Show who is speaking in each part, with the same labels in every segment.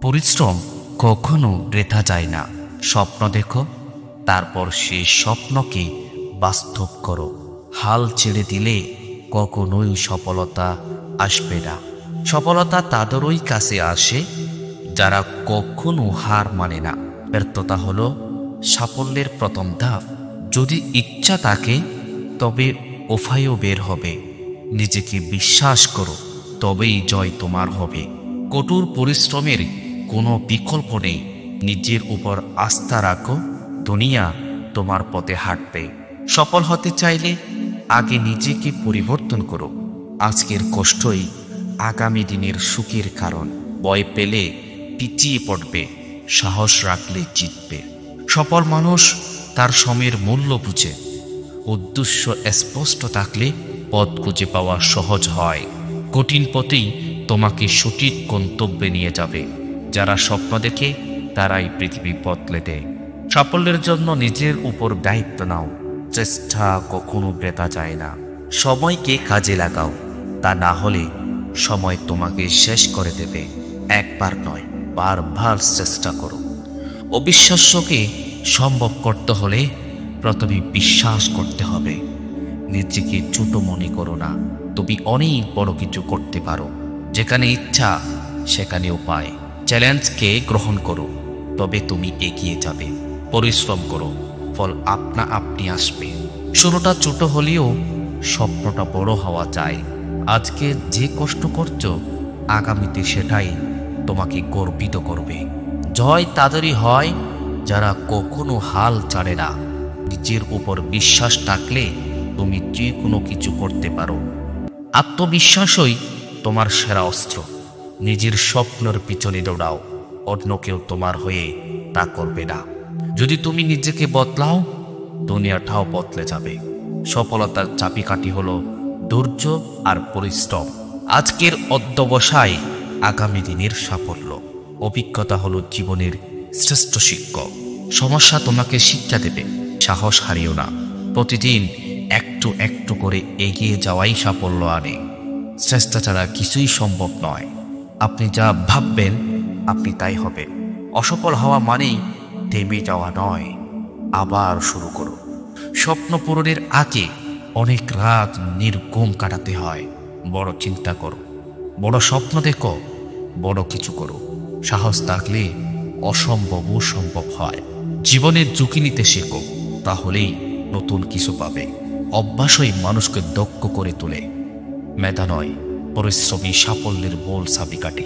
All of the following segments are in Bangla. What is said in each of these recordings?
Speaker 1: পরিশ্রম কখনো বৃথা যায় না। স্বপ্ন দেখো, তারপর সেই স্বপ্নকে বাস্তব করো। হাল ছেড়ে দিলে কখনোই সফলতা আসবে না। সফলতা তাদেরই কাছে আসে যারা কখনো হার মানে না। ব্যর্থতা হলো সাফল্যের প্রথম ধাপ। যদি ইচ্ছা থাকে তবে উপায়ও বের হবে। নিজেকে বিশ্বাস করো, তবেই জয় তোমার হবে। কঠোর পরিশ্রমের কোনো বিকল্প নেই। নিজের উপর আস্থা রাখো, দুনিয়া তোমার পথে হাঁটবে। সফল হতে চাইলে আগে নিজেকে পরিবর্তন করো। আজকের কষ্টই আগামী দিনের সুখের কারণ। ভয় পেলে পিছিয়ে পড়বে, সাহস রাখলে জিতবে। সফল মানুষ তার সময়ের মূল্য বুঝে। উদ্দেশ্য স্পষ্ট থাকলে পথ খুঁজে পাওয়া সহজ হয়। কঠিন পথেই তোমাকে সঠিক গন্তব্যে নিয়ে যাবে। যারা স্বপ্ন দেখে তারাই পৃথিবী বদলে দেয়। সাফল্যের জন্য নিজের উপর দায়িত্ব নাও। চেষ্টা কখনো বৃথা যায় না। সময়কে কাজে লাগাও, তা না হলে সময় তোমাকে শেষ করে দেবে। একবার নয়, বারবার চেষ্টা করো। অবিশ্বাস্যকে সম্ভব করতে হলে প্রথমে বিশ্বাস করতে হবে। নিজেকে ছোট মনে করো না, তুমি অনেক বড় কিছু করতে পারো। যেখানে ইচ্ছা সেখানে উপায়। চ্যালেঞ্জকে গ্রহণ করো, তবে তুমি এগিয়ে যাবে। পরিশ্রম করো, ফল আপনা আপনি আসবে। শুরুটা ছোট হলেও স্বপ্নটা বড় হওয়া যায়। আজকে যে কষ্ট করছো, আগামীতে সেটাই তোমাকে গর্বিত করবে। জয় তাদেরই হয় যারা কখনো হাল ছাড়ে না। নিজের উপর বিশ্বাস থাকলে তুমি যে কোনো কিছু করতে পারো। আত্মবিশ্বাসই তোমার সেরা অস্ত্র। নিজের স্বপ্নের পিছনে দৌড়াও, অন্য কেউ তোমার হয়ে তা করবে না। যদি তুমি নিজেকে বদলাও, দুনিয়াটাও বদলে যাবে। সফলতার চাবিকাঠি হলো ধৈর্য আর পরিশ্রম। আজকের অধ্যবসায় আগামী দিনের সাফল্য। অভিজ্ঞতা হলো জীবনের শ্রেষ্ঠ শিক্ষক। সমস্যা তোমাকে শিক্ষা দেবে। সাহস হারিও না। প্রতিদিন একটু একটু করে এগিয়ে যাওয়াই সাফল্য আনে। চেষ্টা ছাড়া কিছুই সম্ভব নয়। আপনি যা ভাববেন আপনি তাই হবে। অসফল হওয়া মানেই থেমে যাওয়া নয়, আবার শুরু করো। স্বপ্ন পূরণের আগে অনেক রাত নির্ঘুম কাটাতে হয়। বড় চিন্তা করো, বড় স্বপ্ন দেখো, বড় কিছু করো। সাহস থাকলে অসম্ভবও সম্ভব হয়। জীবনের ঝুঁকি নিতে শেখো, তাহলেই নতুন কিছু পাবে। অভ্যাসই মানুষকে দক্ষ করে তোলে। মেধা নয়, পরিশ্রমী সাফল্যের মূল চাবিকাঠি।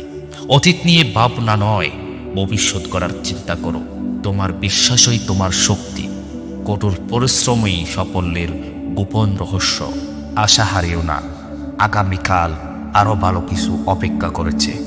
Speaker 1: অতীত নিয়ে ভাবনা নয়, ভবিষ্যৎ গড়ার চিন্তা করো। তোমার বিশ্বাসই তোমার শক্তি। কঠোর পরিশ্রমই সাফল্যের গোপন রহস্য। আশা হারিও না, আগামীকাল আরো ভালো কিছু অপেক্ষা করেছে।